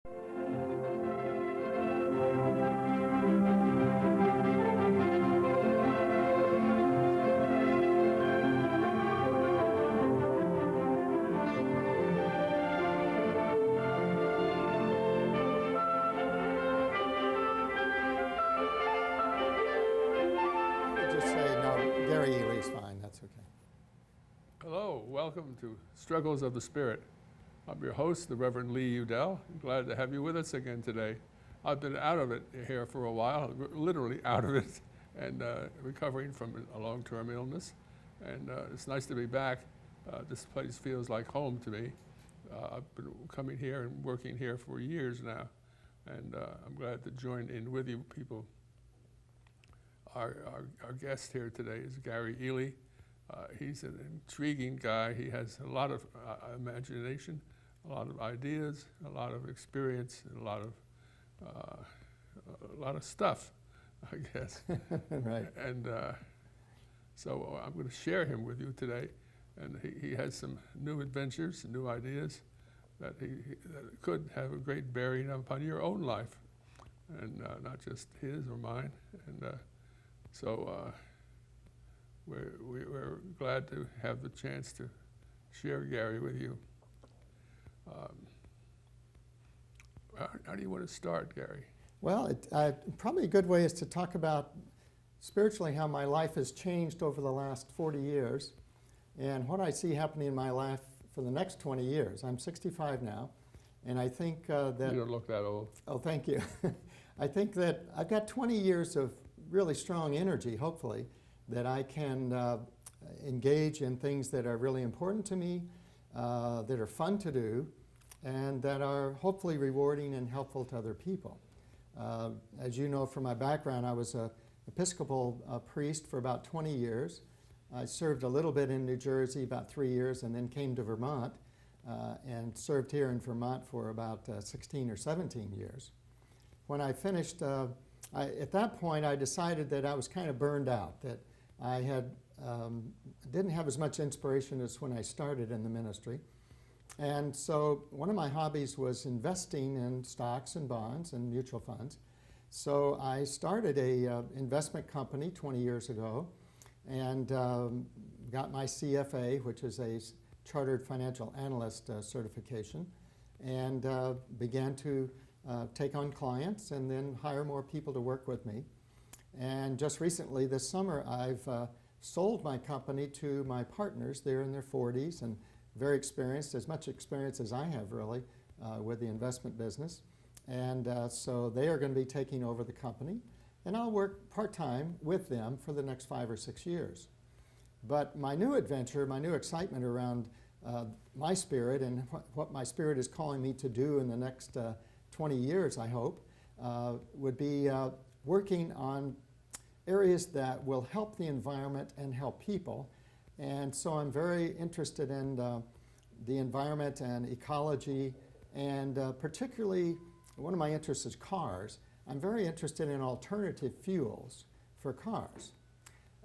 Gary Eley is fine, that's okay. Hello, welcome to Struggles of the Spirit. I'm your host, the Reverend Leland Udell. I'm glad to have you with us again today. I've been out of it here for a while, literally out of it, and recovering from a long-term illness. And it's nice to be back. This place feels like home to me. I've been coming here and working here for years now, and I'm glad to join in with you people. Our guest here today is Gary Eley. He's an intriguing guy. He has a lot of imagination, a lot of ideas, a lot of experience, and a lot of stuff, I guess. Right. And so I'm going to share him with you today. And he has some new adventures, new ideas that that could have a great bearing upon your own life, and not just his or mine. And so we're glad to have the chance to share Gary with you. How do you want to start, Gary? Well, probably a good way is to talk about spiritually how my life has changed over the last 40 years and what I see happening in my life for the next 20 years. I'm 65 now, and I think that... You don't look that old. Oh, thank you. I think that I've got 20 years of really strong energy, hopefully, that I can engage in things that are really important to me, that are fun to do, and that are hopefully rewarding and helpful to other people. As you know from my background, I was an Episcopal priest for about 20 years. I served a little bit in New Jersey, about 3 years, and then came to Vermont and served here in Vermont for about 16 or 17 years. When I finished, at that point, I decided that I was kind of burned out, that I didn't have as much inspiration as when I started in the ministry. And so one of my hobbies was investing in stocks and bonds and mutual funds. So I started a investment company 20 years ago and got my CFA, which is a Chartered Financial Analyst certification, and began to take on clients and then hire more people to work with me. And just recently, this summer, I've sold my company to my partners. They're in their 40s and very experienced, as much experience as I have really with the investment business. And so they are going to be taking over the company. And I'll work part-time with them for the next 5 or 6 years. But my new adventure, my new excitement around my spirit and what my spirit is calling me to do in the next 20 years, I hope, would be working on areas that will help the environment and help people. And so I'm very interested in the environment and ecology, and particularly one of my interests is cars. I'm very interested in alternative fuels for cars.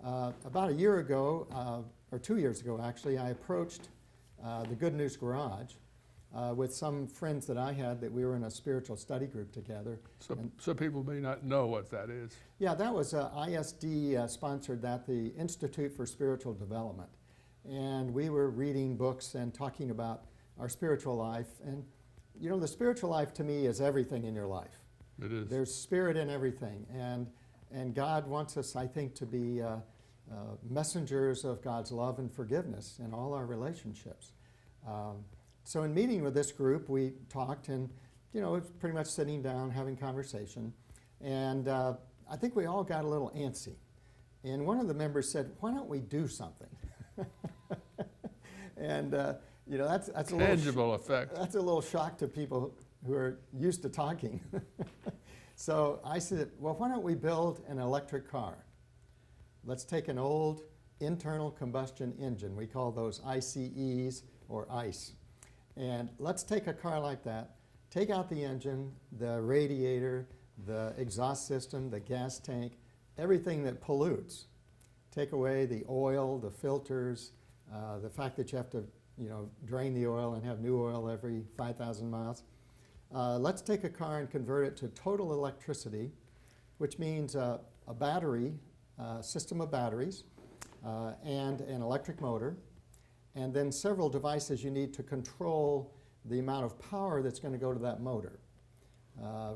About a year ago, or 2 years ago actually, I approached the Good News Garage with some friends that I had that we were in a spiritual study group together. So people may not know what that is. Yeah, that was ISD sponsored that, the Institute for Spiritual Development. And we were reading books and talking about our spiritual life. And you know, the spiritual life to me is everything in your life. It is. There's spirit in everything. And God wants us, I think, to be messengers of God's love and forgiveness in all our relationships. So in meeting with this group, we talked, and you know, it's pretty much sitting down, having conversation. And I think we all got a little antsy. And one of the members said, "Why don't we do something?" And you know, that's a tangible effect. That's a little shock to people who are used to talking. So I said, well, why don't we build an electric car? Let's take an old internal combustion engine. We call those ICEs or ICE. And let's take a car like that, take out the engine, the radiator, the exhaust system, the gas tank, everything that pollutes. Take away the oil, the filters, the fact that you have to, you know, drain the oil and have new oil every 5,000 miles. let's take a car and convert it to total electricity, which means a battery, system of batteries, and an electric motor, and then several devices you need to control the amount of power that's going to go to that motor.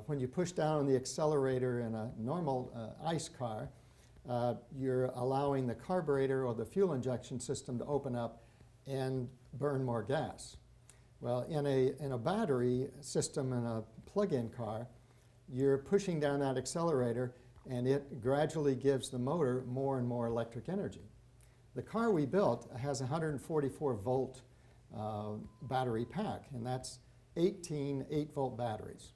When you push down on the accelerator in a normal ICE car, you're allowing the carburetor or the fuel injection system to open up and burn more gas. Well, in a battery system in a plug-in car, you're pushing down that accelerator and it gradually gives the motor more and more electric energy. The car we built has a 144 volt battery pack, and that's 18 8-volt batteries.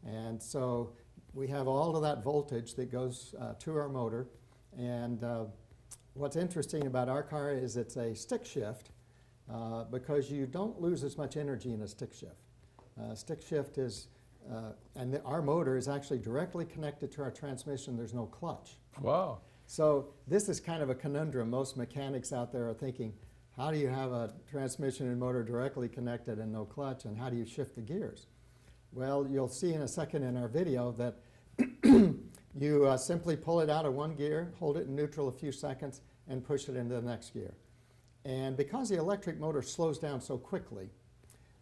And so we have all of that voltage that goes to our motor. And what's interesting about our car is it's a stick shift because you don't lose as much energy in a stick shift. Stick shift is, and our motor is actually directly connected to our transmission. There's no clutch. Wow. So this is kind of a conundrum. Most mechanics out there are thinking, how do you have a transmission and motor directly connected and no clutch, and how do you shift the gears? Well, you'll see in a second in our video that you simply pull it out of one gear, hold it in neutral a few seconds, and push it into the next gear. And because the electric motor slows down so quickly,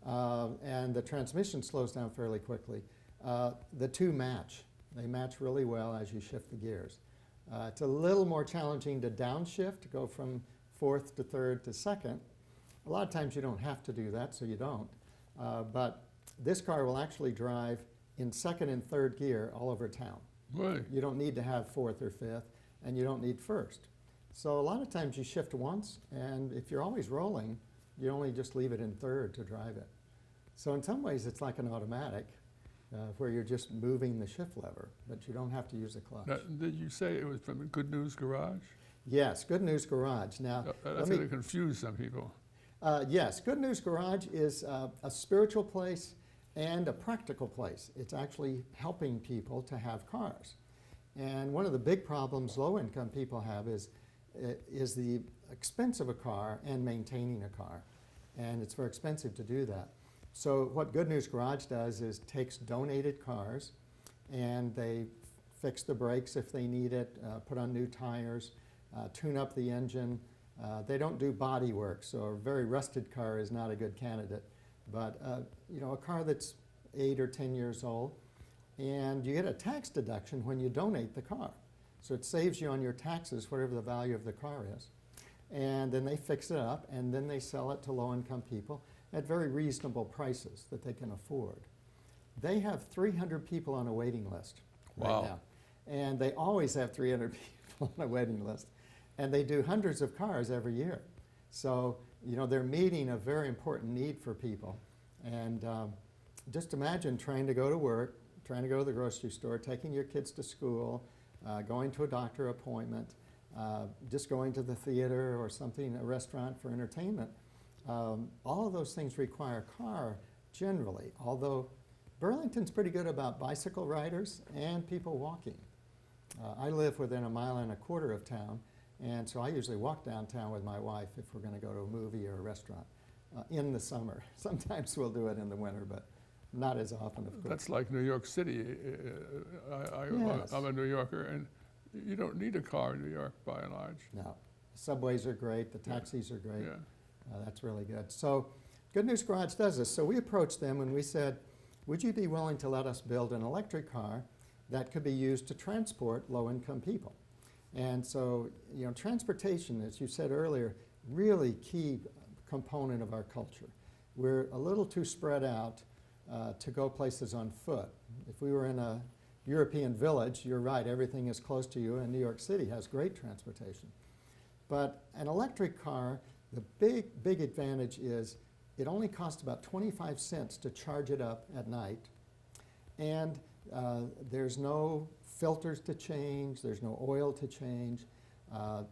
and the transmission slows down fairly quickly, the two match. They match really well as you shift the gears. It's a little more challenging to downshift, to go from fourth to third to second. A lot of times you don't have to do that, so you don't. But this car will actually drive in second and third gear all over town. Right. You don't need to have fourth or fifth, and you don't need first. So a lot of times you shift once, and if you're always rolling, you only just leave it in third to drive it. So in some ways it's like an automatic, where you're just moving the shift lever, but you don't have to use a clutch. Now, did you say it was from Good News Garage? Yes, Good News Garage. Now, that's going to confuse some people. Yes, Good News Garage is a spiritual place and a practical place. It's actually helping people to have cars. And one of the big problems low-income people have is the expense of a car and maintaining a car. And it's very expensive to do that. So what Good News Garage does is takes donated cars and they fix the brakes if they need it, put on new tires, tune up the engine. They don't do body work, so a very rusted car is not a good candidate. But you know, a car that's 8 or 10 years old, and you get a tax deduction when you donate the car. So it saves you on your taxes, whatever the value of the car is. And then they fix it up, and then they sell it to low-income people at very reasonable prices that they can afford. They have 300 people on a waiting list right now. And they always have 300 people on a waiting list. And they do hundreds of cars every year. So, you know, they're meeting a very important need for people. And just imagine trying to go to work, trying to go to the grocery store, taking your kids to school, going to a doctor appointment, just going to the theater or something, a restaurant for entertainment. All of those things require a car generally, although Burlington's pretty good about bicycle riders and people walking. I live within 1.25 miles of town, and so I usually walk downtown with my wife if we're going to go to a movie or a restaurant in the summer. Sometimes we'll do it in the winter, but not as often, of course. That's like New York City. Yes. I'm a New Yorker, and you don't need a car in New York by and large. No. Subways are great. The taxis are great. Yeah. That's really good. So Good News Garage does this. So we approached them and we said, would you be willing to let us build an electric car that could be used to transport low-income people? And so, you know, transportation, as you said earlier, really key component of our culture. We're a little too spread out to go places on foot. If we were in a European village, you're right, everything is close to you, and New York City has great transportation. But an electric car, the big advantage is it only costs about 25 cents to charge it up at night, and there's no filters to change, there's no oil to change,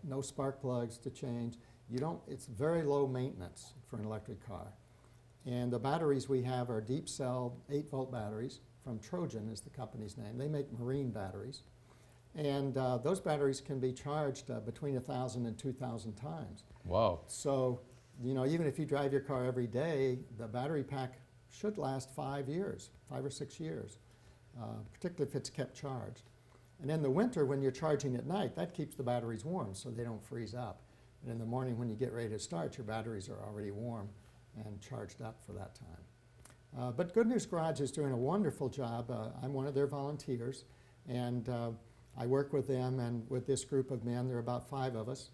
no spark plugs to change. It's very low maintenance for an electric car. And the batteries we have are deep cell 8-volt batteries from Trojan is the company's name. They make marine batteries. And those batteries can be charged between 1,000 and 2,000 times. Wow. So, you know, even if you drive your car every day, the battery pack should last 5 years, 5 or 6 years, particularly if it's kept charged. And in the winter, when you're charging at night, that keeps the batteries warm so they don't freeze up. And in the morning, when you get ready to start, your batteries are already warm and charged up for that time. But Good News Garage is doing a wonderful job. I'm one of their volunteers, and I work with them and with this group of men. There are about 5 of us.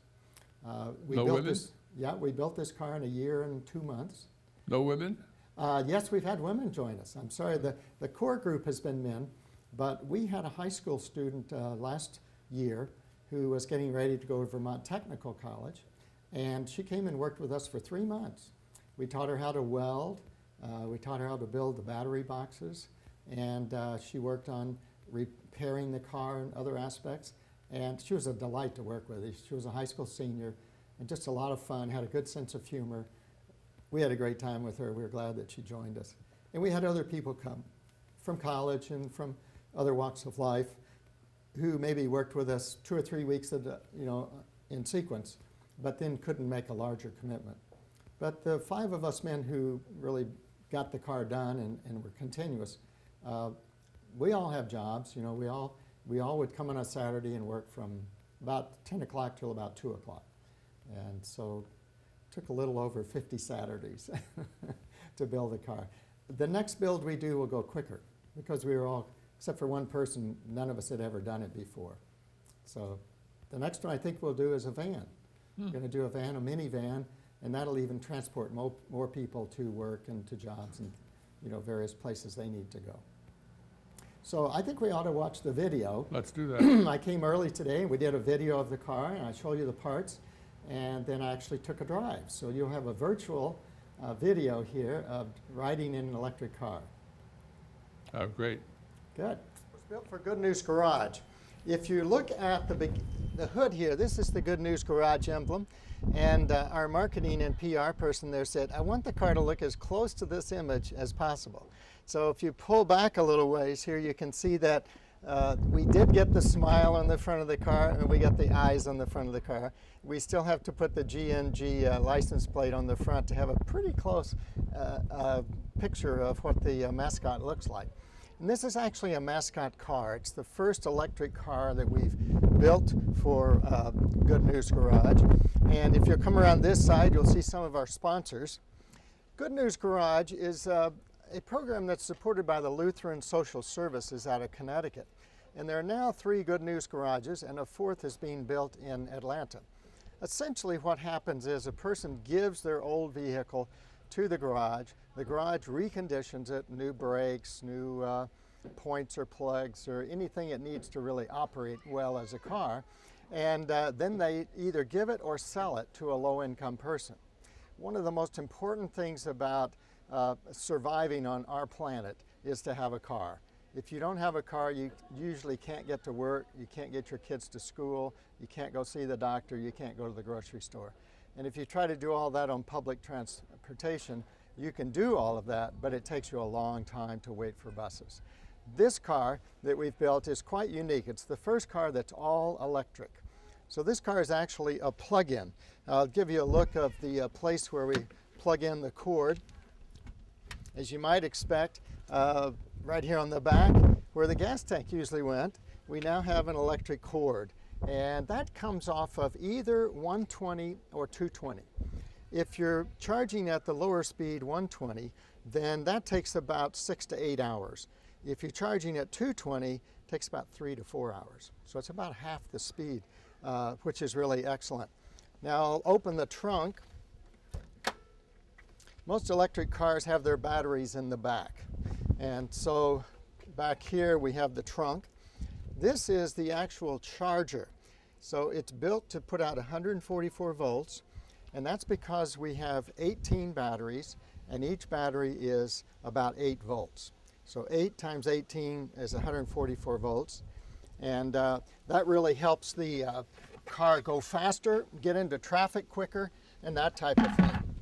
No women? Yeah, we built this car in a year and 2 months. No women? Yes, we've had women join us. I'm sorry, the core group has been men, but we had a high school student last year who was getting ready to go to Vermont Technical College, and she came and worked with us for 3 months. We taught her how to weld, we taught her how to build the battery boxes, and she worked on repairing the car and other aspects, and she was a delight to work with. She was a high school senior, and just a lot of fun, had a good sense of humor. We had a great time with her. We were glad that she joined us. And we had other people come from college and from other walks of life who maybe worked with us 2 or 3 weeks in sequence, but then couldn't make a larger commitment. But the 5 of us men who really got the car done and were continuous, we all have jobs. You know, we all would come on a Saturday and work from about 10 o'clock till about 2 o'clock. And so it took a little over 50 Saturdays to build the car. The next build we do will go quicker because we were all, except for one person, none of us had ever done it before. So the next one I think we'll do is a van. We're going to do a van, a minivan, and that'll even transport more people to work and to jobs and various places they need to go. So I think we ought to watch the video. Let's do that. I came early today and we did a video of the car and I show you the parts, and then I actually took a drive. So you'll have a virtual video here of riding in an electric car. Oh, great. Good. It was built for Good News Garage. If you look at the hood here, this is the Good News Garage emblem, and our marketing and PR person there said, I want the car to look as close to this image as possible. So if you pull back a little ways here, you can see that we did get the smile on the front of the car, and we got the eyes on the front of the car. We still have to put the GNG license plate on the front to have a pretty close picture of what the mascot looks like. And this is actually a mascot car. It's the first electric car that we've built for Good News Garage. And if you come around this side, you'll see some of our sponsors. Good News Garage is a program that's supported by the Lutheran Social Services out of Connecticut. And there are now 3 Good News Garages, and a 4th is being built in Atlanta. Essentially what happens is a person gives their old vehicle to the garage reconditions it, new brakes, new points or plugs or anything it needs to really operate well as a car, and then they either give it or sell it to a low-income person. One of the most important things about surviving on our planet is to have a car. If you don't have a car, you usually can't get to work, you can't get your kids to school, you can't go see the doctor, you can't go to the grocery store. And if you try to do all that on public transportation, you can do all of that, but it takes you a long time to wait for buses. This car that we've built is quite unique. It's the first car that's all electric. So this car is actually a plug-in. I'll give you a look of the place where we plug in the cord. As you might expect, right here on the back, where the gas tank usually went, we now have an electric cord. And that comes off of either 120 or 220. If you're charging at the lower speed 120, then that takes about 6 to 8 hours. If you're charging at 220, it takes about 3 to 4 hours. So it's about half the speed, which is really excellent. Now I'll open the trunk. Most electric cars have their batteries in the back. And so back here we have the trunk. This is the actual charger. So it's built to put out 144 volts, and that's because we have 18 batteries, and each battery is about 8 volts. So 8 times 18 is 144 volts, and that really helps the car go faster, get into traffic quicker, and that type of thing.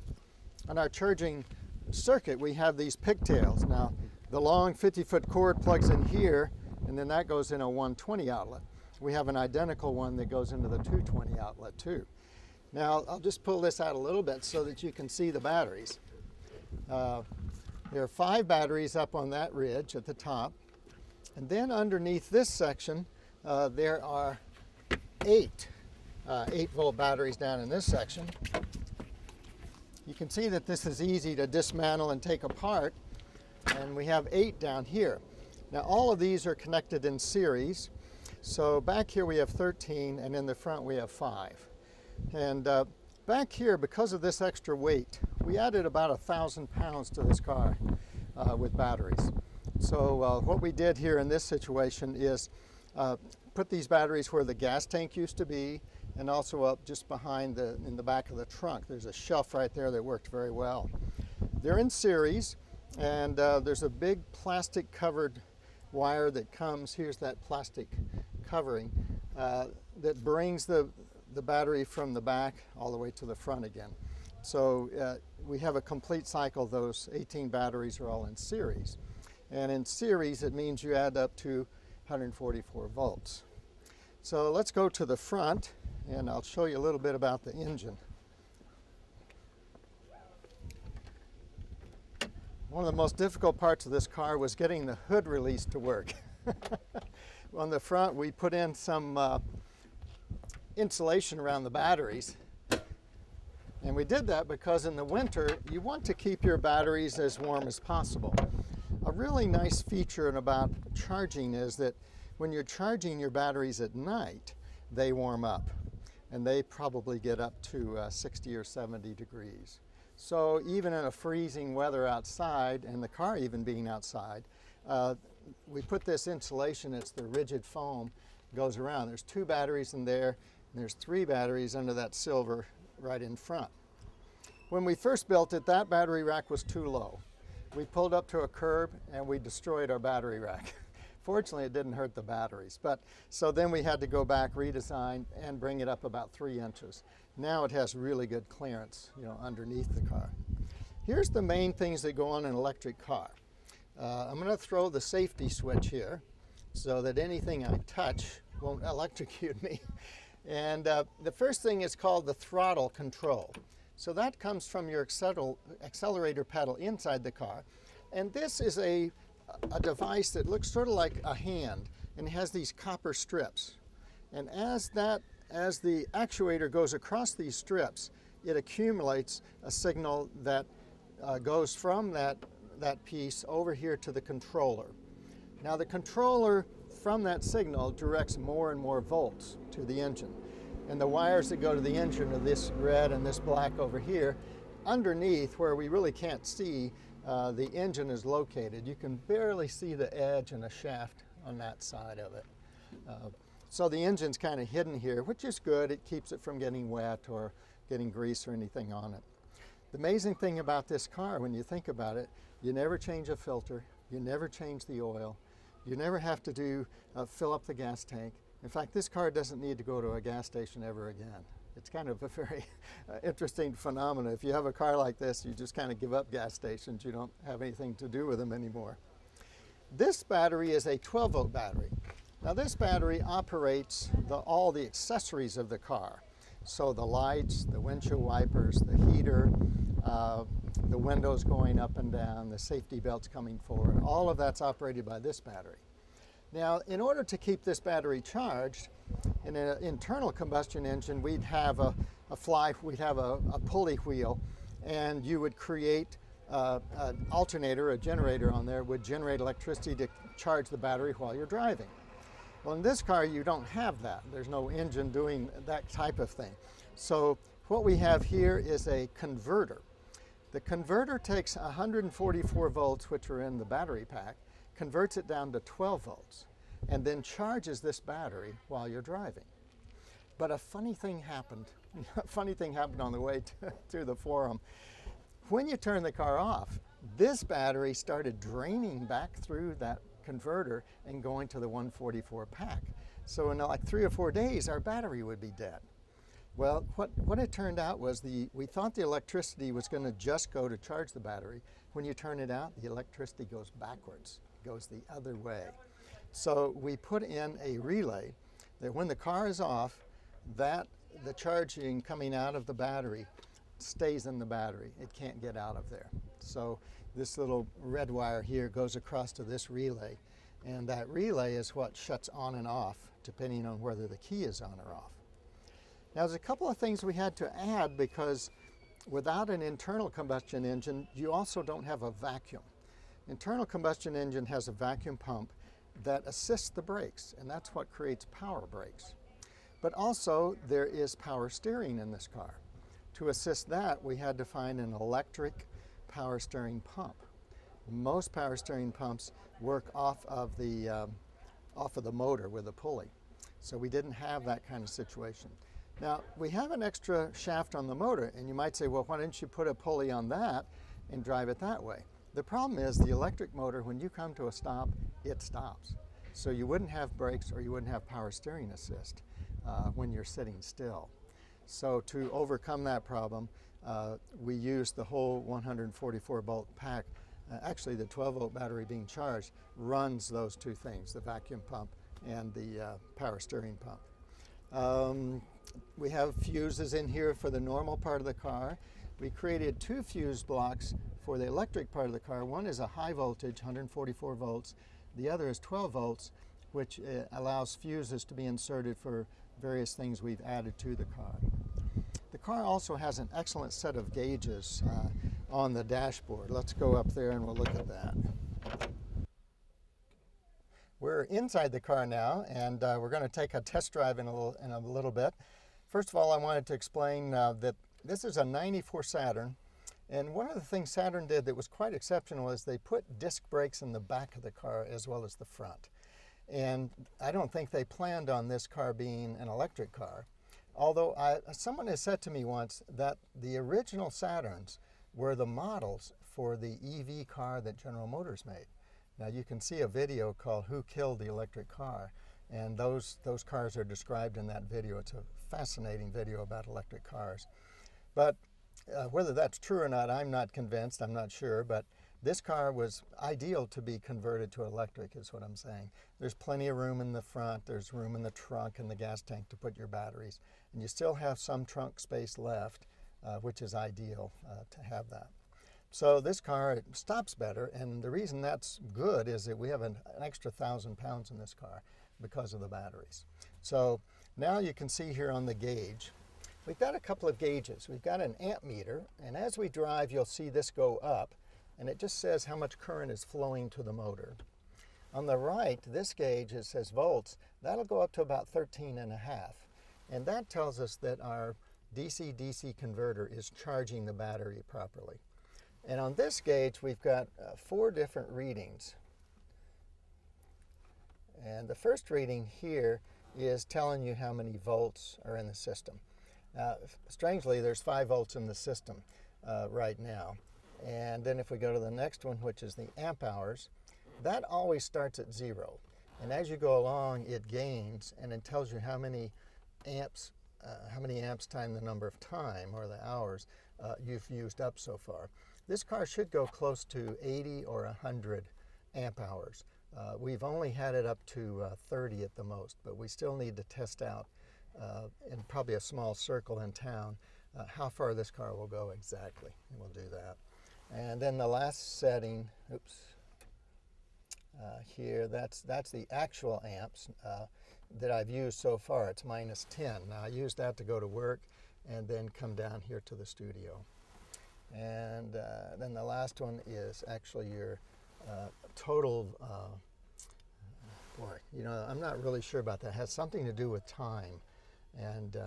On our charging circuit, we have these pigtails. Now, the long 50-foot cord plugs in here, and then that goes in a 120 outlet. We have an identical one that goes into the 220 outlet too. Now I'll just pull this out a little bit so that you can see the batteries. There are 5 batteries up on that ridge at the top. And then underneath this section, there are 8 8-volt batteries down in this section. You can see that this is easy to dismantle and take apart, and we have 8 down here. Now all of these are connected in series. So back here we have 13, and in the front we have 5. And back here, because of this extra weight, we added about 1,000 pounds to this car with batteries. So what we did here in this situation is put these batteries where the gas tank used to be, and also up just behind in the back of the trunk. There's a shelf right there that worked very well. They're in series, and there's a big plastic covered wire that comes, here's that plastic covering, that brings the battery from the back all the way to the front again. So we have a complete cycle. Those 18 batteries are all in series. And in series, it means you add up to 144 volts. So let's go to the front, and I'll show you a little bit about the engine. One of the most difficult parts of this car was getting the hood release to work. On the front, we put in some insulation around the batteries. And we did that because in the winter, you want to keep your batteries as warm as possible. A really nice feature about charging is that when you're charging your batteries at night, they warm up. And they probably get up to 60 or 70 degrees. So even in a freezing weather outside, and the car even being outside, we put this insulation, it's the rigid foam, goes around. There's 2 batteries in there, and there's 3 batteries under that silver right in front. When we first built it, that battery rack was too low. We pulled up to a curb and we destroyed our battery rack. Fortunately, it didn't hurt the batteries. So then we had to go back, redesign, and bring it up about 3 inches. Now it has really good clearance, underneath the car. Here's the main things that go on in an electric car. I'm going to throw the safety switch here so that anything I touch won't electrocute me. And the first thing is called the throttle control. So that comes from your accelerator pedal inside the car. And this is a device that looks sort of like a hand, and it has these copper strips. And as the actuator goes across these strips, it accumulates a signal that goes from that piece over here to the controller. Now the controller from that signal directs more and more volts to the engine. And the wires that go to the engine are this red and this black over here. Underneath, where we really can't see, the engine is located. You can barely see the edge and a shaft on that side of it. So the engine's kind of hidden here, which is good. It keeps it from getting wet or getting grease or anything on it. The amazing thing about this car, when you think about it, you never change a filter, you never change the oil, you never have to fill up the gas tank. In fact, this car doesn't need to go to a gas station ever again. It's kind of a very interesting phenomenon. If you have a car like this, you just kind of give up gas stations. You don't have anything to do with them anymore. This battery is a 12-volt battery. Now this battery operates all the accessories of the car. So the lights, the windshield wipers, the heater, the windows going up and down, the safety belts coming forward, all of that's operated by this battery. Now, in order to keep this battery charged, in an internal combustion engine, we'd have a pulley wheel, and you would create an alternator, a generator on there, would generate electricity to charge the battery while you're driving. Well, in this car, you don't have that. There's no engine doing that type of thing. So what we have here is a converter. The converter takes 144 volts, which are in the battery pack, converts it down to 12 volts, and then charges this battery while you're driving. But a funny thing happened. A funny thing happened on the way to the forum. When you turn the car off, this battery started draining back through that converter and going to the 144 pack. So in like 3 or 4 days, our battery would be dead. Well, what it turned out was we thought the electricity was going to just go to charge the battery. When you turn it out, the electricity goes backwards, goes the other way. So we put in a relay that when the car is off, the charging coming out of the battery stays in the battery. It can't get out of there. So this little red wire here goes across to this relay, and that relay is what shuts on and off depending on whether the key is on or off. Now there's a couple of things we had to add, because without an internal combustion engine you also don't have a vacuum. Internal combustion engine has a vacuum pump that assists the brakes, and that's what creates power brakes. But also there is power steering in this car. To assist that, we had to find an electric power steering pump. Most power steering pumps work off of the motor with a pulley, so we didn't have that kind of situation. Now we have an extra shaft on the motor, and you might say, well, why didn't you put a pulley on that and drive it that way? The problem is the electric motor, when you come to a stop, it stops. So you wouldn't have brakes or you wouldn't have power steering assist when you're sitting still. So to overcome that problem, we used the whole 144 volt pack. Actually, the 12 volt battery being charged runs those two things, the vacuum pump and the power steering pump. We have fuses in here for the normal part of the car. We created two fuse blocks for the electric part of the car. One is a high voltage, 144 volts. The other is 12 volts, which allows fuses to be inserted for various things we've added to the car. The car also has an excellent set of gauges on the dashboard. Let's go up there and we'll look at that. We're inside the car now, and we're going to take a test drive in a little bit. First of all, I wanted to explain that this is a 94 Saturn, and one of the things Saturn did that was quite exceptional is they put disc brakes in the back of the car as well as the front. And I don't think they planned on this car being an electric car. Although someone has said to me once that the original Saturns were the models for the EV car that General Motors made. Now you can see a video called Who Killed the Electric Car, and those cars are described in that video. It's a fascinating video about electric cars. But whether that's true or not, I'm not convinced, I'm not sure, but this car was ideal to be converted to electric is what I'm saying. There's plenty of room in the front, there's room in the trunk and the gas tank to put your batteries, and you still have some trunk space left, which is ideal to have that. So this car stops better, and the reason that's good is that we have an extra 1,000 pounds in this car because of the batteries. So now you can see here on the gauge, we've got a couple of gauges. We've got an amp meter, and as we drive you'll see this go up, and it just says how much current is flowing to the motor. On the right, this gauge, it says volts, that'll go up to about 13.5, and that tells us that our DC-DC converter is charging the battery properly. And on this gauge we've got 4 different readings. And the first reading here is telling you how many volts are in the system. Now, strangely, there's 5 volts in the system right now. And then if we go to the next one, which is the amp hours, that always starts at 0. And as you go along, it gains, and it tells you how many amps times the number of time, or the hours, you've used up so far. This car should go close to 80 or 100 amp hours. We've only had it up to 30 at the most, but we still need to test out in probably a small circle in town how far this car will go exactly, and we'll do that. And then the last setting, here, that's the actual amps that I've used so far. It's -10. Now I use that to go to work and then come down here to the studio. And then the last one is actually your total, boy, you know, I'm not really sure about that. It has something to do with time, and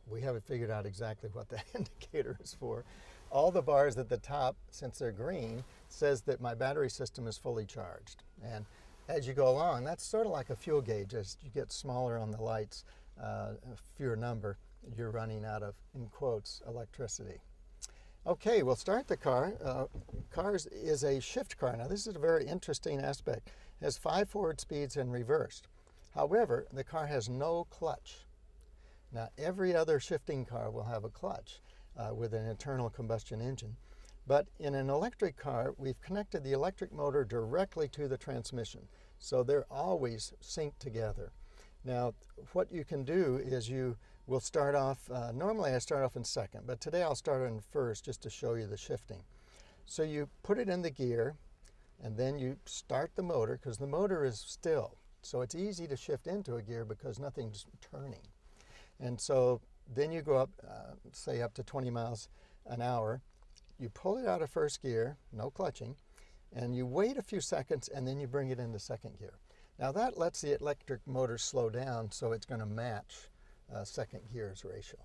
we haven't figured out exactly what that indicator is for. All the bars at the top, since they're green, says that my battery system is fully charged. And as you go along, that's sort of like a fuel gauge. As you get smaller on the lights, fewer number, you're running out of, in quotes, electricity. Okay, we'll start the car. Cars is a shift car. Now this is a very interesting aspect. It has 5 forward speeds and reversed. However, the car has no clutch. Now every other shifting car will have a clutch with an internal combustion engine. But in an electric car, we've connected the electric motor directly to the transmission. So they're always synced together. Now what you can do is you will start off, normally I start off in second, but today I'll start in first just to show you the shifting. So you put it in the gear, and then you start the motor, because the motor is still. So it's easy to shift into a gear because nothing's turning. And so then you go up, say up to 20 miles an hour. You pull it out of first gear, no clutching, and you wait a few seconds, and then you bring it into second gear. Now that lets the electric motor slow down, so it's going to match second gear's ratio.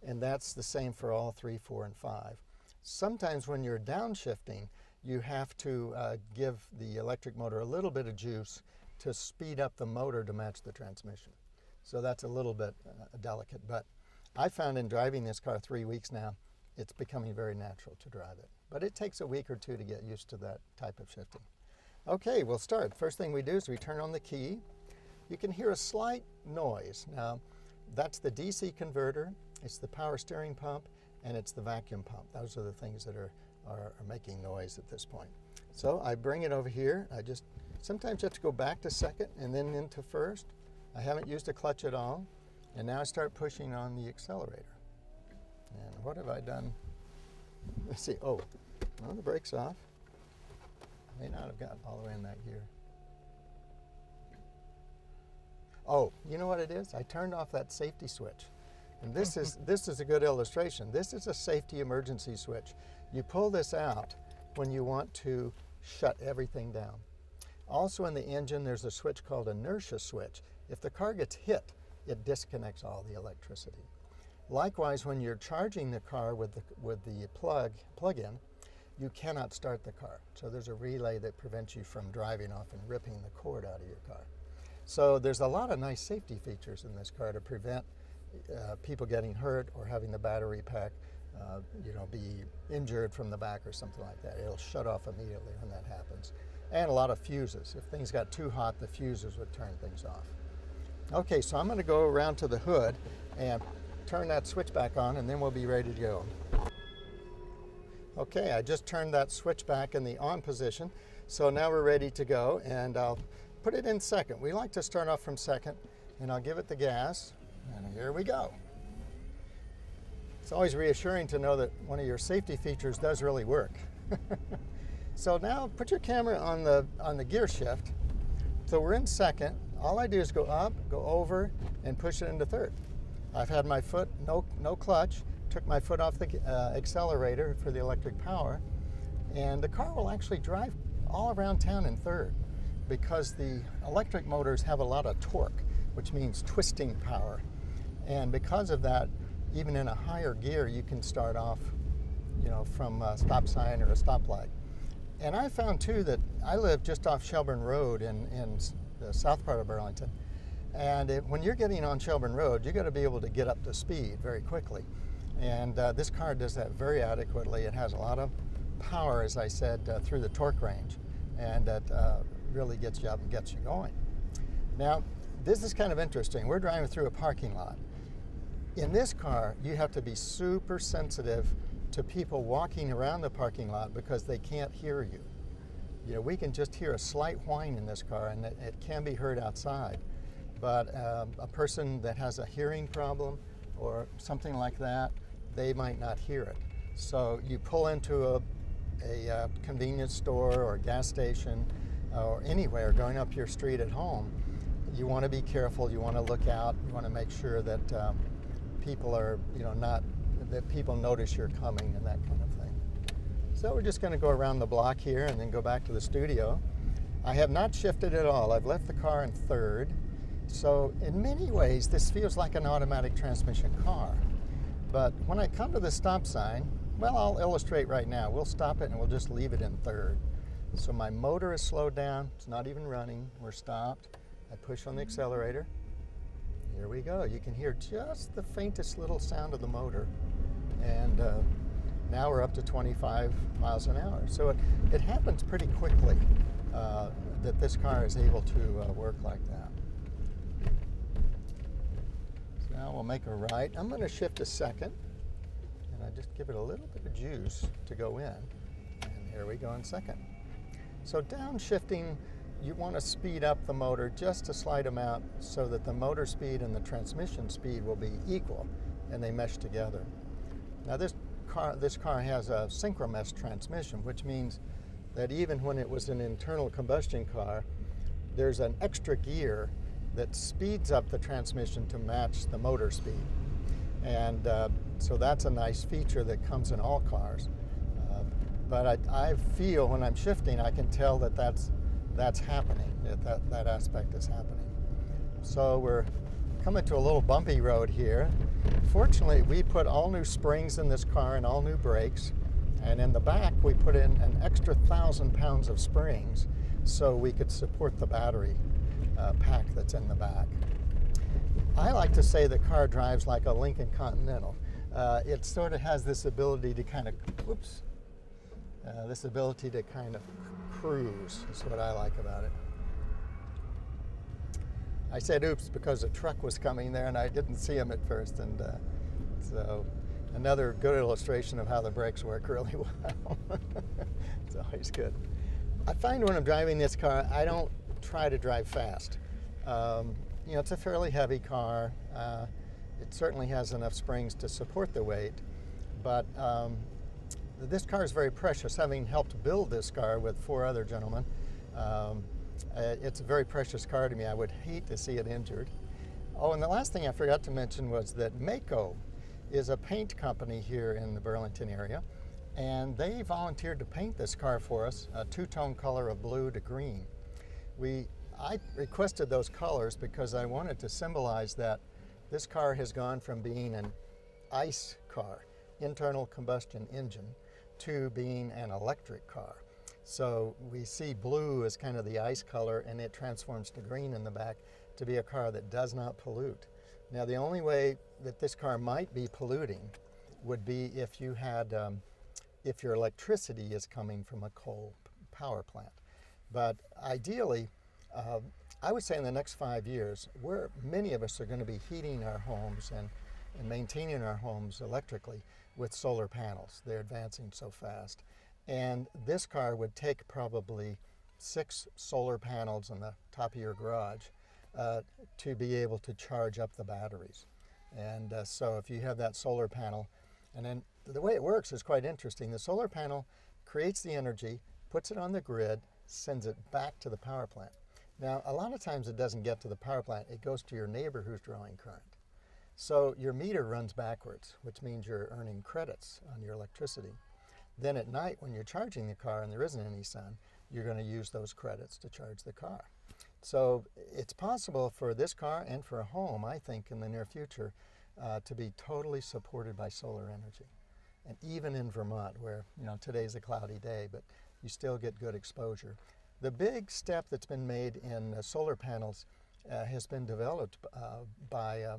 And that's the same for all 3, 4, and 5. Sometimes when you're downshifting, you have to give the electric motor a little bit of juice to speed up the motor to match the transmission. So that's a little bit delicate, but I found in driving this car 3 weeks now, it's becoming very natural to drive it. But it takes a week or two to get used to that type of shifting. Okay, we'll start. First thing we do is we turn on the key. You can hear a slight noise. Now, that's the DC converter, it's the power steering pump, and it's the vacuum pump. Those are the things that are making noise at this point. So I bring it over here. Sometimes you have to go back to second and then into first. I haven't used a clutch at all. And now I start pushing on the accelerator. And what have I done? Let's see, well, the brake's off. May not have gotten all the way in that gear. Oh, you know what it is? I turned off that safety switch. And this is a good illustration. This is a safety emergency switch. You pull this out when you want to shut everything down. Also in the engine, there's a switch called inertia switch. If the car gets hit, it disconnects all the electricity. Likewise, when you're charging the car with the plug-in, you cannot start the car. So there's a relay that prevents you from driving off and ripping the cord out of your car. So there's a lot of nice safety features in this car to prevent people getting hurt or having the battery pack be injured from the back or something like that. It'll shut off immediately when that happens. And a lot of fuses. If things got too hot, the fuses would turn things off. Okay, so I'm going to go around to the hood and turn that switch back on, and then we'll be ready to go. Okay, I just turned that switch back in the on position, so now we're ready to go, and I'll put it in second. We like to start off from second, and I'll give it the gas, and here we go. It's always reassuring to know that one of your safety features does really work. So now put your camera on the gear shift. So we're in second. All I do is go up, go over, and push it into third. I've had my foot, no clutch, took my foot off the accelerator for the electric power, and the car will actually drive all around town in third because the electric motors have a lot of torque, which means twisting power. And because of that, even in a higher gear, you can start off, from a stop sign or a stoplight. And I found too that I live just off Shelburne Road in the south part of Burlington. And when you're getting on Shelburne Road, you got to be able to get up to speed very quickly. And this car does that very adequately. It has a lot of power, as I said, through the torque range. And that really gets you up and gets you going. Now, this is kind of interesting. We're driving through a parking lot. In this car, you have to be super sensitive to people walking around the parking lot because they can't hear you. We can just hear a slight whine in this car, and it can be heard outside. But a person that has a hearing problem or something like that, they might not hear it. So you pull into a convenience store or a gas station or anywhere going up your street at home, you want to be careful, you want to look out, you want to make sure that people are, that people notice you're coming and that kind of thing. So we're just going to go around the block here and then go back to the studio. I have not shifted at all. I've left the car in third. So in many ways, this feels like an automatic transmission car. But when I come to the stop sign, well, I'll illustrate right now. We'll stop it and we'll just leave it in third. So my motor is slowed down. It's not even running. We're stopped. I push on the accelerator. Here we go. You can hear just the faintest little sound of the motor. And now we're up to 25 miles an hour. So it happens pretty quickly that this car is able to work like that. So now we'll make a right. I'm going to shift a second. And I just give it a little bit of juice to go in. And here we go in second. So downshifting, you want to speed up the motor just a slight amount so that the motor speed and the transmission speed will be equal and they mesh together. Now this this car has a synchromesh transmission, which means that even when it was an internal combustion car, there's an extra gear that speeds up the transmission to match the motor speed. And so that's a nice feature that comes in all cars. But I feel when I'm shifting, I can tell that that's happening, that aspect is happening. So we're coming to a little bumpy road here. Fortunately, we put all new springs in this car and all new brakes. And in the back, we put in an extra 1,000 pounds of springs so we could support the battery pack that's in the back. I like to say the car drives like a Lincoln Continental. It sort of has this ability to kind of, this ability to kind of cruise is what I like about it. I said oops because a truck was coming there and I didn't see him at first, and so another good illustration of how the brakes work really well. It's always good. I find when I'm driving this car, I don't try to drive fast. You know, it's a fairly heavy car. It certainly has enough springs to support the weight, but this car is very precious. Having helped build this car with 4 other gentlemen, it's a very precious car to me. I would hate to see it injured. Oh, and the last thing I forgot to mention was that Mako is a paint company here in the Burlington area, and they volunteered to paint this car for us, a 2-tone color of blue to green. I requested those colors because I wanted to symbolize that this car has gone from being an ICE car, internal combustion engine, to being an electric car. So we see blue as kind of the ICE color, and it transforms to green in the back to be a car that does not pollute. Now, the only way that this car might be polluting would be if you had, if your electricity is coming from a coal power plant. But ideally, I would say in the next 5 years, many of us are going to be heating our homes and maintaining our homes electrically with solar panels. They're advancing so fast. And this car would take probably 6 solar panels on the top of your garage to be able to charge up the batteries. And so if you have that solar panel, and then the way it works is quite interesting. The solar panel creates the energy, puts it on the grid, sends it back to the power plant. Now, a lot of times it doesn't get to the power plant. It goes to your neighbor who's drawing current. So your meter runs backwards, which means you're earning credits on your electricity. Then at night, when you're charging the car and there isn't any sun, you're going to use those credits to charge the car. So it's possible for this car and for a home, I think, in the near future, to be totally supported by solar energy. And even in Vermont, where, you know, today's a cloudy day, but you still get good exposure. The big step that's been made in solar panels has been developed by a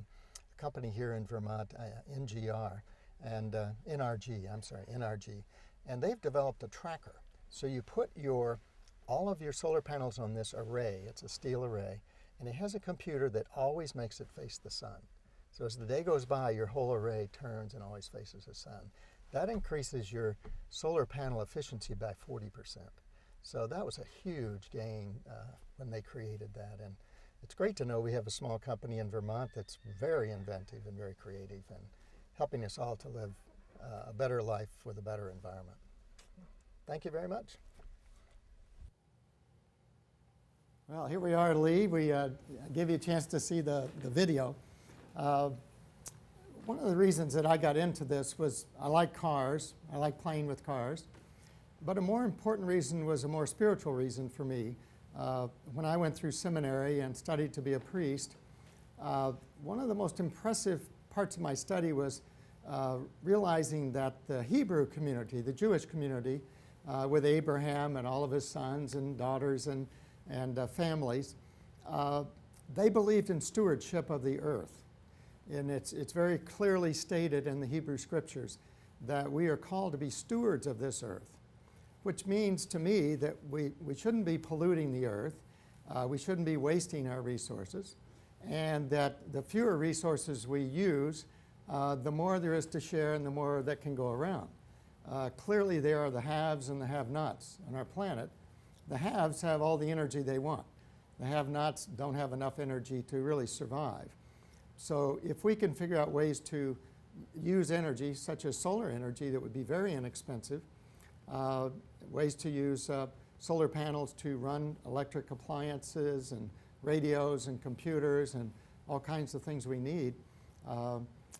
company here in Vermont, NRG, and they've developed a tracker. So you put all of your solar panels on this array. It's a steel array, and it has a computer that always makes it face the sun. So as the day goes by, your whole array turns and always faces the sun. That increases your solar panel efficiency by 40%. So that was a huge gain when they created that. And it's great to know we have a small company in Vermont that's very inventive and very creative and helping us all to live a better life with a better environment. Thank you very much. Well, here we are, Lee. We gave you a chance to see the video. One of the reasons that I got into this was I like cars. I like playing with cars. But a more important reason was a more spiritual reason for me. When I went through seminary and studied to be a priest, one of the most impressive parts of my study was realizing that the Hebrew community, the Jewish community, with Abraham and all of his sons and daughters and families, they believed in stewardship of the earth. And it's very clearly stated in the Hebrew scriptures that we are called to be stewards of this earth, which means to me that we shouldn't be polluting the earth, we shouldn't be wasting our resources, and that the fewer resources we use, the more there is to share and the more that can go around. Clearly there are the haves and the have-nots on our planet. The haves have all the energy they want. The have-nots don't have enough energy to really survive. So if we can figure out ways to use energy, such as solar energy, that would be very inexpensive. Ways to use solar panels to run electric appliances and radios and computers and all kinds of things we need,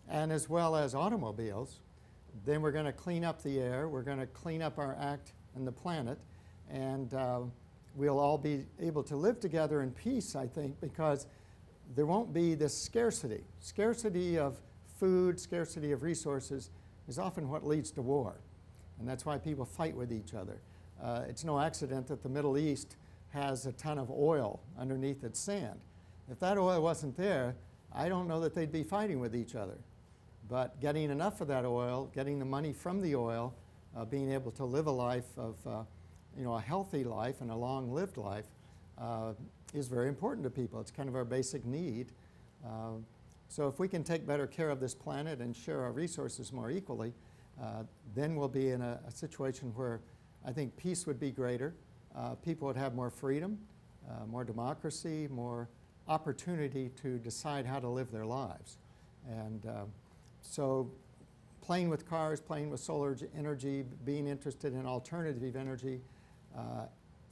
and as well as automobiles. Then we're going to clean up the air, we're going to clean up our act and the planet, and we'll all be able to live together in peace, I think, because there won't be this scarcity. Scarcity of food, scarcity of resources is often what leads to war. And that's why people fight with each other. It's no accident that the Middle East has a ton of oil underneath its sand. If that oil wasn't there, I don't know that they'd be fighting with each other. But getting enough of that oil, getting the money from the oil, being able to live a life of, a healthy life and a long-lived life is very important to people. It's kind of our basic need. So if we can take better care of this planet and share our resources more equally, then we'll be in a situation where I think peace would be greater. People would have more freedom, more democracy, more opportunity to decide how to live their lives. And so playing with cars, playing with solar energy, being interested in alternative energy,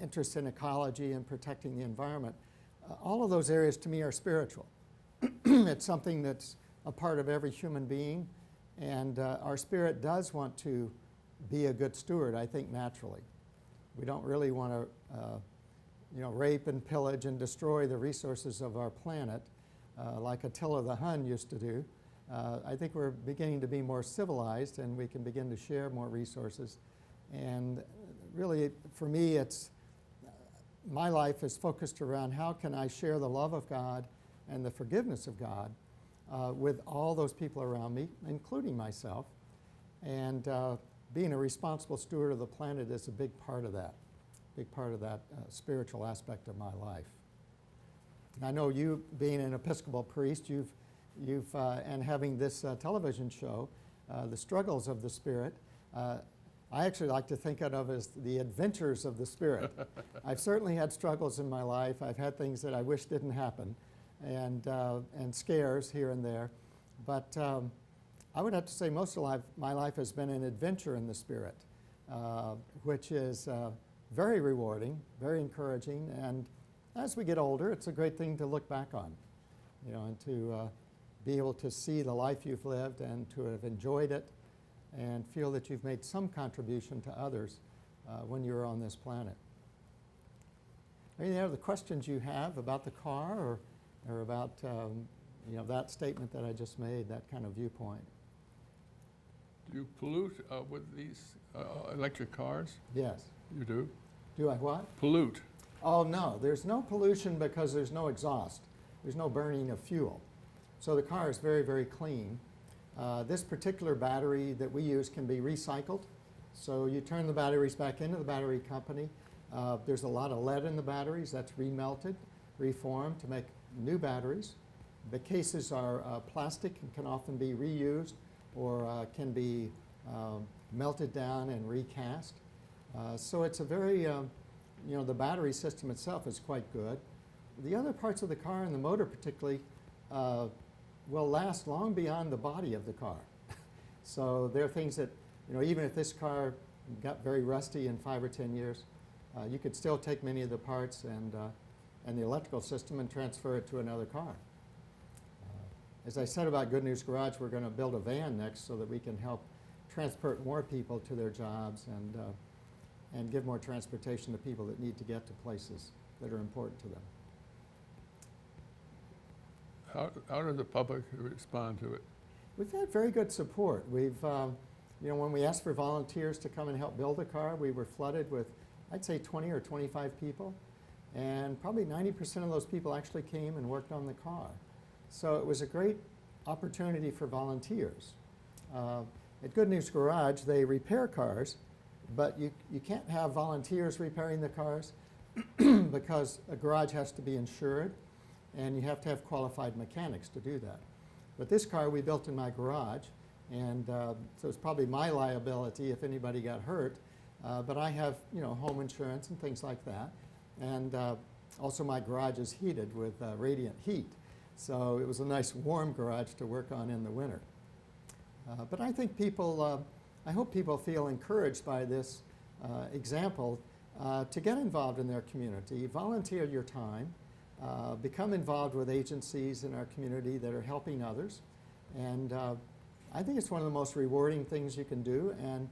interest in ecology and protecting the environment, all of those areas to me are spiritual. It's something that's a part of every human being, and our spirit does want to be a good steward, I think, naturally. We don't really want to rape and pillage and destroy the resources of our planet like Attila the Hun used to do. I think we're beginning to be more civilized, and we can begin to share more resources. And really, for me, my life is focused around how can I share the love of God and the forgiveness of God with all those people around me, including myself. And being a responsible steward of the planet is a big part of that spiritual aspect of my life. And I know you, being an Episcopal priest, and having this television show, The Struggles of the Spirit, I actually like to think of as the adventures of the Spirit. I've certainly had struggles in my life. I've had things that I wish didn't happen, and scares here and there. But I would have to say most of my life has been an adventure in the Spirit, which is very rewarding, very encouraging, and as we get older, it's a great thing to look back on, and to be able to see the life you've lived and to have enjoyed it and feel that you've made some contribution to others when you're on this planet. Any other questions you have about the car or about that statement that I just made, that kind of viewpoint? Do you pollute with these electric cars? Yes. You do? Do I what? Pollute. Oh, no. There's no pollution because there's no exhaust. There's no burning of fuel. So the car is very, very clean. This particular battery that we use can be recycled. So you turn the batteries back into the battery company. There's a lot of lead in the batteries. That's remelted, reformed to make new batteries. The cases are plastic and can often be reused or can be melted down and recast. So it's a very, the battery system itself is quite good. The other parts of the car, and the motor particularly, will last long beyond the body of the car. So there are things that, even if this car got very rusty in 5 or 10 years, you could still take many of the parts and the electrical system and transfer it to another car. As I said about Good News Garage, we're going to build a van next so that we can help transport more people to their jobs and give more transportation to people that need to get to places that are important to them. How does the public respond to it? We've had very good support. We've, when we asked for volunteers to come and help build a car, we were flooded with, I'd say 20 or 25 people. And probably 90% of those people actually came and worked on the car. So it was a great opportunity for volunteers. At Good News Garage, they repair cars, but you can't have volunteers repairing the cars because a garage has to be insured, and you have to have qualified mechanics to do that. But this car we built in my garage, and so it's probably my liability if anybody got hurt. But I have, home insurance and things like that. And also my garage is heated with radiant heat. So it was a nice warm garage to work on in the winter. But I think people, I hope people feel encouraged by this example to get involved in their community, volunteer your time, become involved with agencies in our community that are helping others. And I think it's one of the most rewarding things you can do, and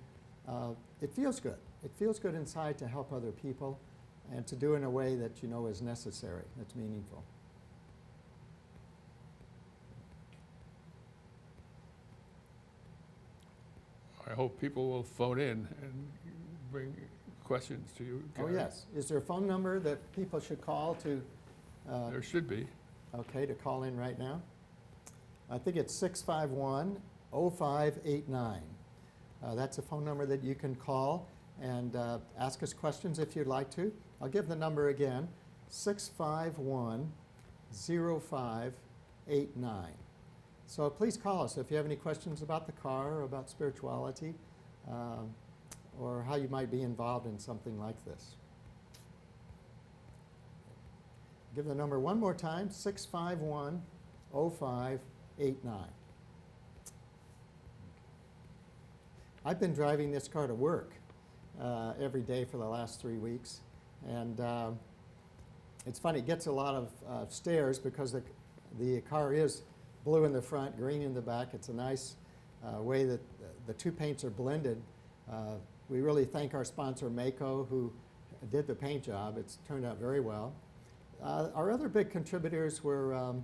it feels good. It feels good inside to help other people and to do in a way that you know is necessary, that's meaningful. I hope people will phone in and bring questions to you, Gary. Oh, yes. Is there a phone number that people should call to? There should be. Okay, to call in right now? I think it's 651-0589. That's a phone number that you can call and ask us questions if you'd like to. I'll give the number again, 651-0589. So please call us if you have any questions about the car or about spirituality or how you might be involved in something like this. Give the number one more time, 651-0589. I've been driving this car to work every day for the last 3 weeks, and it's funny, it gets a lot of stares because the car is blue in the front, green in the back. It's a nice way that the two paints are blended. We really thank our sponsor, Mako, who did the paint job. It's turned out very well. Our other big contributors were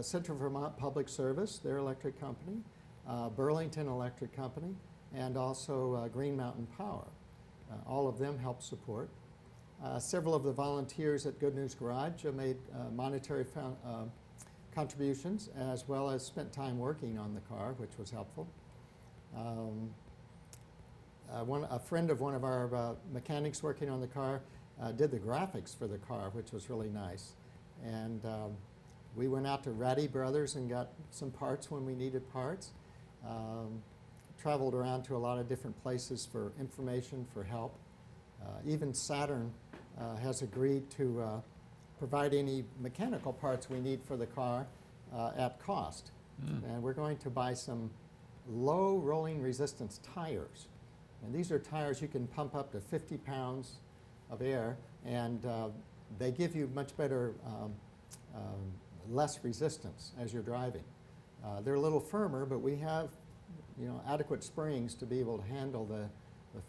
Central Vermont Public Service, their electric company, Burlington Electric Company, and also Green Mountain Power. All of them help support. Several of the volunteers at Good News Garage made monetary contributions, as well as spent time working on the car, which was helpful. A friend of one of our mechanics working on the car did the graphics for the car, which was really nice. And we went out to Ratty Brothers and got some parts when we needed parts. Traveled around to a lot of different places for information, for help. Even Saturn has agreed to provide any mechanical parts we need for the car at cost. And we're going to buy some low rolling resistance tires. And these are tires you can pump up to 50 pounds of air, and they give you much better, less resistance as you're driving. They're a little firmer, but we have adequate springs to be able to handle the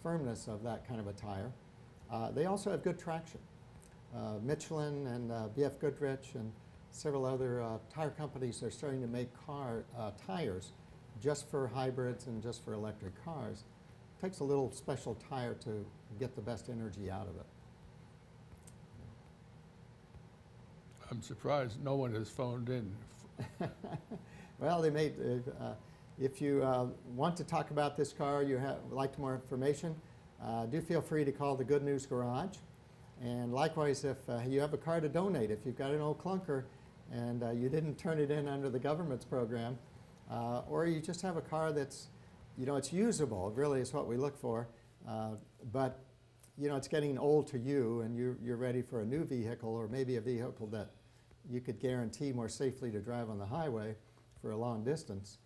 firmness of that kind of a tire. They also have good traction. Michelin and BF Goodrich and several other tire companies are starting to make tires just for hybrids and just for electric cars. It takes a little special tire to get the best energy out of it. I'm surprised no one has phoned in. Well, they made, if you want to talk about this car, you would like more information, do feel free to call the Good News Garage. And likewise, if you have a car to donate, if you've got an old clunker and you didn't turn it in under the government's program, or you just have a car that's, it's usable, really is what we look for, but it's getting old to you and you're ready for a new vehicle, or maybe a vehicle that you could guarantee more safely to drive on the highway for a long distance,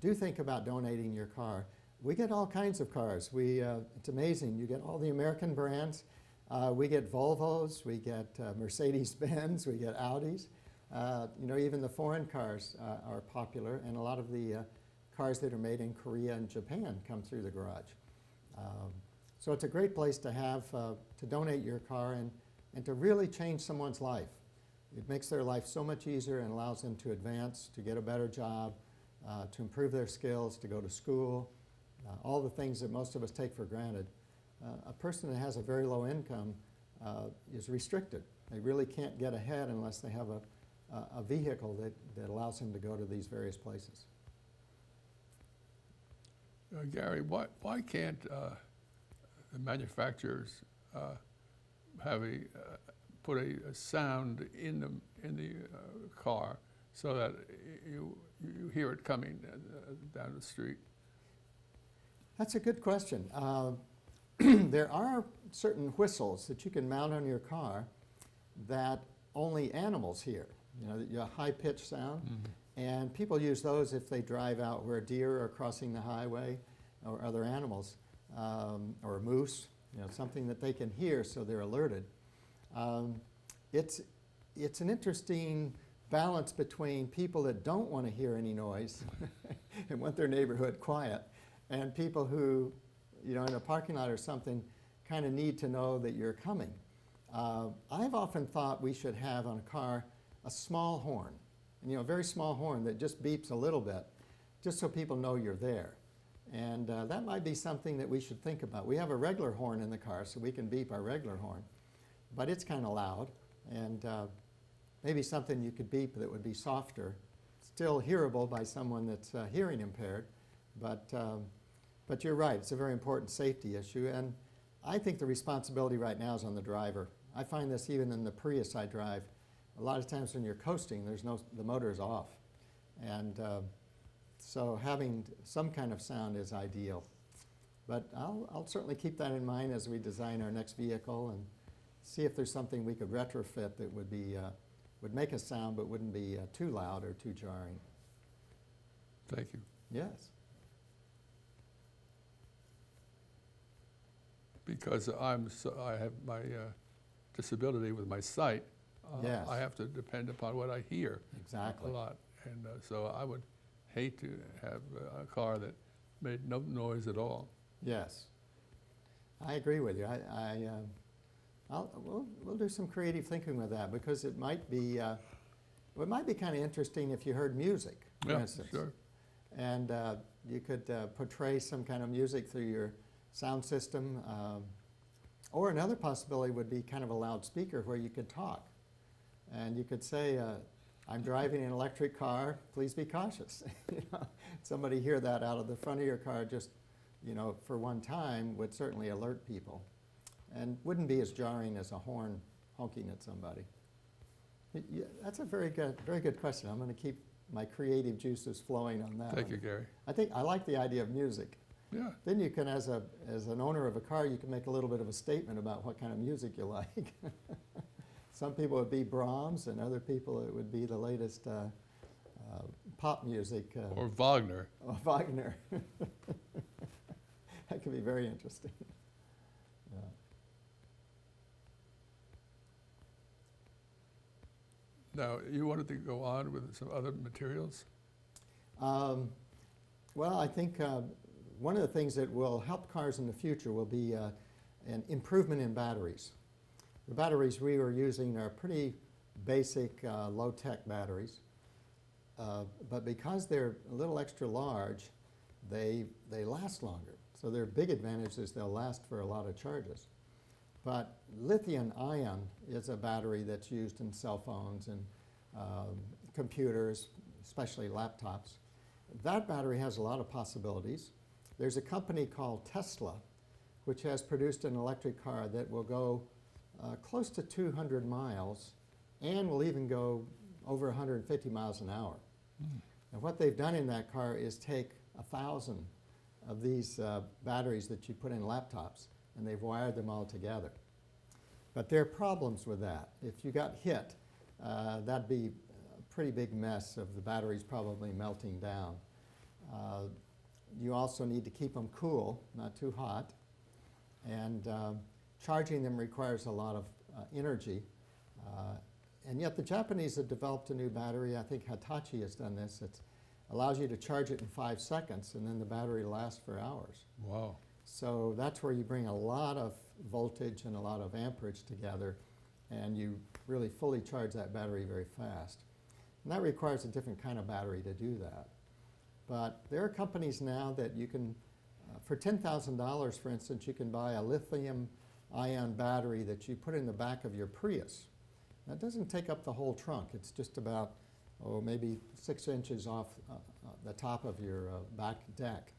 do think about donating your car. We get all kinds of cars. It's amazing. You get all the American brands. We get Volvos, we get Mercedes-Benz, we get Audis. Even the foreign cars are popular, and a lot of the cars that are made in Korea and Japan come through the garage. So it's a great place to have, to donate your car and to really change someone's life. It makes their life so much easier and allows them to advance, to get a better job, to improve their skills, to go to school, all the things that most of us take for granted. A person that has a very low income is restricted. They really can't get ahead unless they have a vehicle that allows them to go to these various places. Gary, why can't the manufacturers put a sound in the car so that you hear it coming down the street? That's a good question. There are certain whistles that you can mount on your car that only animals hear. you know, a high-pitched sound. And people use those if they drive out where deer are crossing the highway or other animals, or moose, you know, something that they can hear so they're alerted. It's an interesting balance between people that don't want to hear any noise and want their neighborhood quiet, and people who, you know, in a parking lot or something, kind of need to know that you're coming. I've often thought we should have on a car a small horn, and, you know, a very small horn that just beeps a little bit, just so people know you're there. And that might be something that we should think about. We have a regular horn in the car, so we can beep our regular horn, but it's kind of loud, and maybe something you could beep that would be softer, still hearable by someone that's hearing impaired, but you're right, it's a very important safety issue, and I think the responsibility right now is on the driver. I find this even in the Prius I drive. A lot of times when you're coasting, the motor is off, and so having some kind of sound is ideal. But I'll certainly keep that in mind as we design our next vehicle and see if there's something we could retrofit that would be would make a sound but wouldn't be too loud or too jarring. Thank you. Yes. Because I have my disability with my sight, Yes. I have to depend upon what I hear Exactly. a lot. And so I would hate to have a car that made no noise at all. Yes. I agree with you. We'll do some creative thinking with that, because it might be kind of interesting if you heard music, for instance. Sure. And you could portray some kind of music through your sound system. Or another possibility would be kind of a loudspeaker where you could talk. And you could say, I'm driving an electric car, please be cautious. You know, somebody hear that out of the front of your car just, you know, for one time would certainly alert people, and wouldn't be as jarring as a horn honking at somebody. That's a very good question. I'm going to keep my creative juices flowing on that. Thank you, Gary. I like the idea of music. Yeah. Then you can, as an owner of a car, you can make a little bit of a statement about what kind of music you like. Some people would be Brahms, and other people it would be the latest pop music. Or Wagner. Or Wagner. That could be very interesting. Yeah. Now, you wanted to go on with some other materials? Well, I think one of the things that will help cars in the future will be an improvement in batteries. The batteries we were using are pretty basic, low-tech batteries, but because they're a little extra large, they last longer. So their big advantage is they'll last for a lot of charges. But lithium-ion is a battery that's used in cell phones and computers, especially laptops. That battery has a lot of possibilities. There's a company called Tesla, which has produced an electric car that will go close to 200 miles and will even go over 150 miles an hour. And what they've done in that car is take 1,000 of these batteries that you put in laptops, and they've wired them all together. But there are problems with that. If you got hit, that'd be a pretty big mess of the batteries probably melting down. You also need to keep them cool, not too hot, and charging them requires a lot of energy. And yet the Japanese have developed a new battery. I think Hitachi has done this. It allows you to charge it in 5 seconds, and then the battery lasts for hours. Wow. So that's where you bring a lot of voltage and a lot of amperage together, and you really fully charge that battery very fast. And that requires a different kind of battery to do that. But there are companies now that you can, for $10,000, for instance, you can buy a lithium-ion battery that you put in the back of your Prius. That doesn't take up the whole trunk. It's just about, maybe 6 inches off the top of your back deck.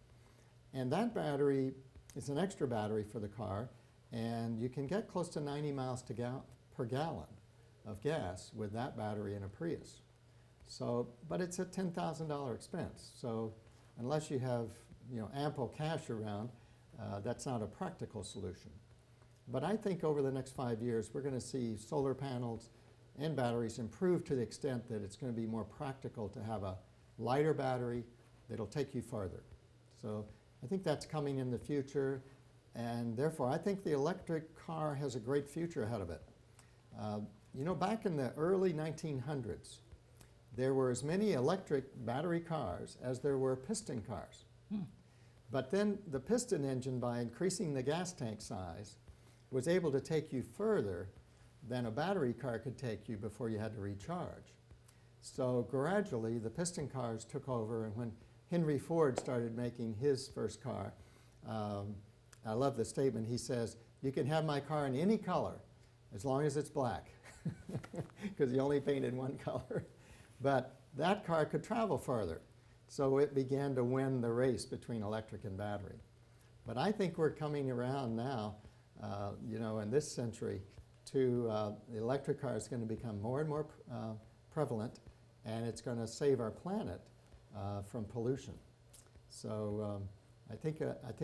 And that battery is an extra battery for the car, and you can get close to 90 miles per gallon of gas with that battery in a Prius. So, but it's a $10,000 expense. So unless you have, ample cash around, that's not a practical solution. But I think over the next 5 years, we're going to see solar panels and batteries improve to the extent that it's going to be more practical to have a lighter battery that'll take you farther. So I think that's coming in the future, and therefore I think the electric car has a great future ahead of it. You know, back in the early 1900s, there were as many electric battery cars as there were piston cars. But then the piston engine, by increasing the gas tank size, was able to take you further than a battery car could take you before you had to recharge. So gradually the piston cars took over, and when Henry Ford started making his first car, I love the statement. He says, "You can have my car in any color as long as it's black," because he only painted one color. But that car could travel further, so it began to win the race between electric and battery. But I think we're coming around now, you know, in this century, to the electric car is going to become more and more prevalent, and it's going to save our planet from pollution. So I think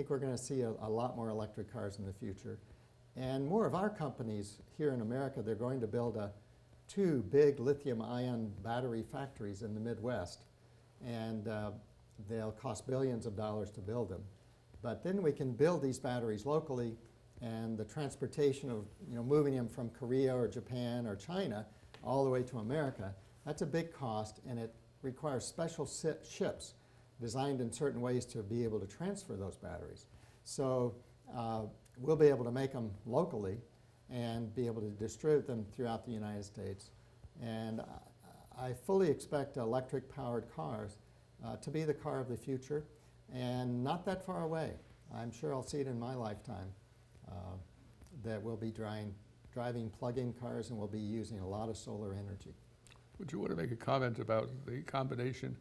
we're going to see a lot more electric cars in the future. And more of our companies here in America, they're going to build two big lithium-ion battery factories in the Midwest. And they'll cost billions of dollars to build them. But then we can build these batteries locally, and the transportation of, you know, moving them from Korea or Japan or China all the way to America, that's a big cost, and it requires special ships designed in certain ways to be able to transfer those batteries. So we'll be able to make them locally and be able to distribute them throughout the United States. And I fully expect electric-powered cars to be the car of the future, and not that far away. I'm sure I'll see it in my lifetime, that we'll be driving plug-in cars, and we'll be using a lot of solar energy. Would you want to make a comment about the combination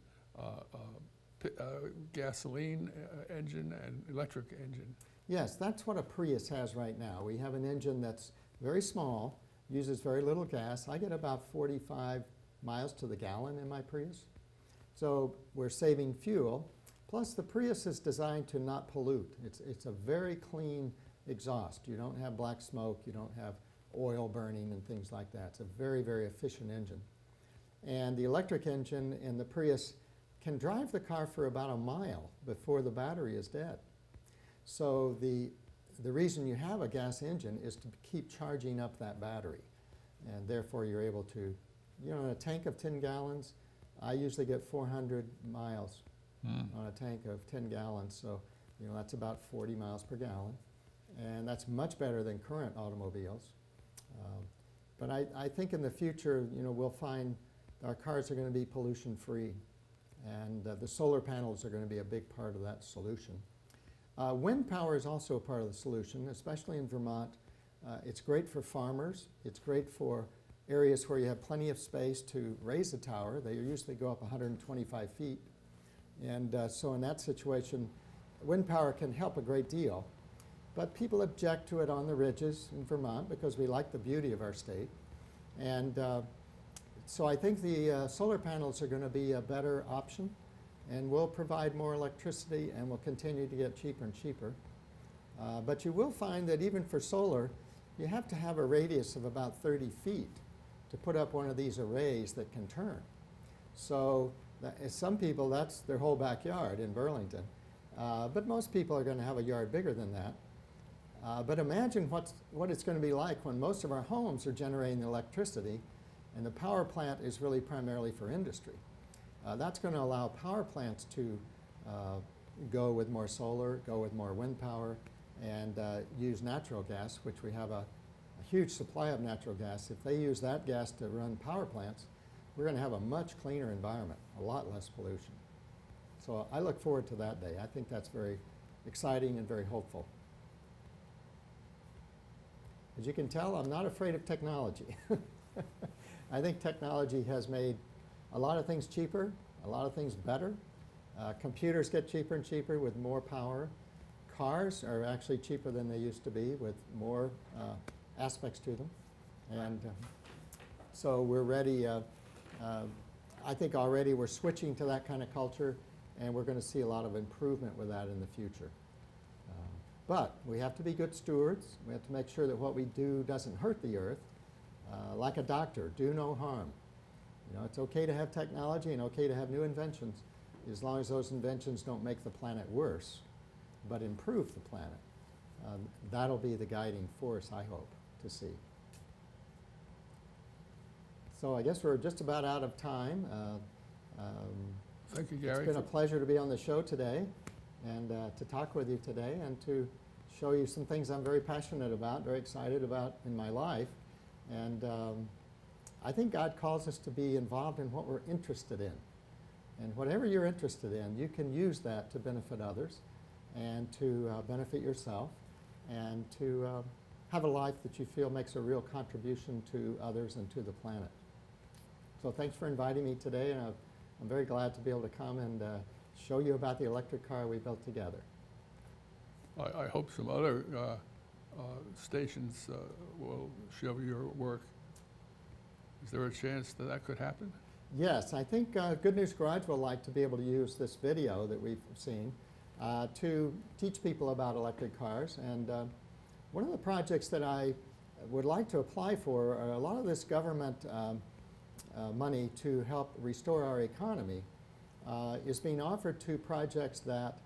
gasoline engine and electric engine? Yes, that's what a Prius has right now. We have an engine that's very small, uses very little gas. I get about 45 miles to the gallon in my Prius. So we're saving fuel. Plus the Prius is designed to not pollute. It's a very clean exhaust. You don't have black smoke, you don't have oil burning and things like that. It's a very, very efficient engine. And the electric engine in the Prius can drive the car for about a mile before the battery is dead. So the reason you have a gas engine is to keep charging up that battery. And therefore you're able to, you know, in a tank of 10 gallons, I usually get 400 miles on a tank of 10 gallons. So, you know, that's about 40 miles per gallon. And that's much better than current automobiles. But I think in the future, you know, we'll find our cars are going to be pollution-free. And the solar panels are going to be a big part of that solution. Wind power is also a part of the solution, especially in Vermont. It's great for farmers. It's great for areas where you have plenty of space to raise a tower. They usually go up 125 feet. And so in that situation, wind power can help a great deal. But people object to it on the ridges in Vermont because we like the beauty of our state. And so I think the solar panels are going to be a better option, and will provide more electricity and will continue to get cheaper and cheaper. But you will find that even for solar, you have to have a radius of about 30 feet to put up one of these arrays that can turn. So some people, that's their whole backyard in Burlington. But most people are going to have a yard bigger than that. But imagine what it's going to be like when most of our homes are generating electricity, and the power plant is really primarily for industry. That's going to allow power plants to go with more solar, go with more wind power, and use natural gas, which we have a huge supply of natural gas. If they use that gas to run power plants, we're going to have a much cleaner environment, a lot less pollution. So I look forward to that day. I think that's very exciting and very hopeful. As you can tell, I'm not afraid of technology. I think technology has made a lot of things cheaper, a lot of things better. Computers get cheaper and cheaper with more power. Cars are actually cheaper than they used to be with more aspects to them. And so we're ready. I think already we're switching to that kind of culture, and we're going to see a lot of improvement with that in the future. But we have to be good stewards. We have to make sure that what we do doesn't hurt the earth. Like a doctor, do no harm. You know, it's okay to have technology and okay to have new inventions as long as those inventions don't make the planet worse, but improve the planet. That'll be the guiding force, I hope, to see. So I guess we're just about out of time. Thank you, Gary. It's been a pleasure to be on the show today and to talk with you today and to show you some things I'm very passionate about, very excited about in my life. And I think God calls us to be involved in what we're interested in. And whatever you're interested in, you can use that to benefit others and to benefit yourself and to have a life that you feel makes a real contribution to others and to the planet. So thanks for inviting me today, and I'm very glad to be able to come and show you about the electric car we built together. I hope some other stations will show your work. Is there a chance that that could happen? Yes, I think Good News Garage will like to be able to use this video that we've seen to teach people about electric cars. And one of the projects that I would like to apply for, a lot of this government money to help restore our economy is being offered to projects that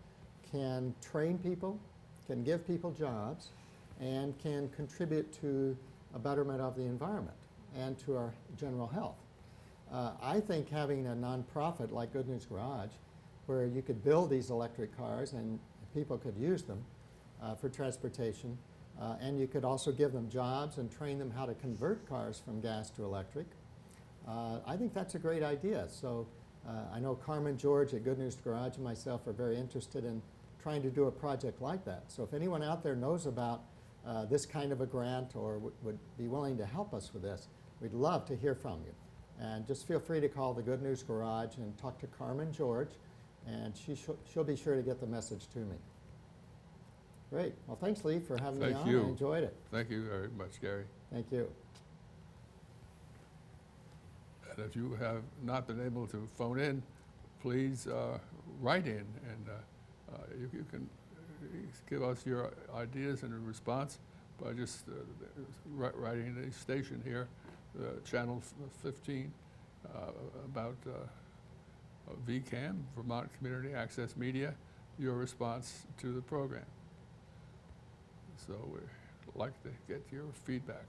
can train people, can give people jobs, and can contribute to a betterment of the environment and to our general health. I think having a nonprofit like Good News Garage, where you could build these electric cars and people could use them for transportation, and you could also give them jobs and train them how to convert cars from gas to electric, I think that's a great idea. So I know Carmen George at Good News Garage and myself are very interested in trying to do a project like that. So if anyone out there knows about this kind of a grant or would be willing to help us with this, we'd love to hear from you. And just feel free to call the Good News Garage and talk to Carmen George, and she'll be sure to get the message to me. Great. Well, thanks, Lee, for having me on. Thank you. I enjoyed it. Thank you very much, Gary. Thank you. And if you have not been able to phone in, please write in, and you can give us your ideas in a response by just writing the station here, channel 15, about VCAM, Vermont Community Access Media, your response to the program. So we'd like to get your feedback.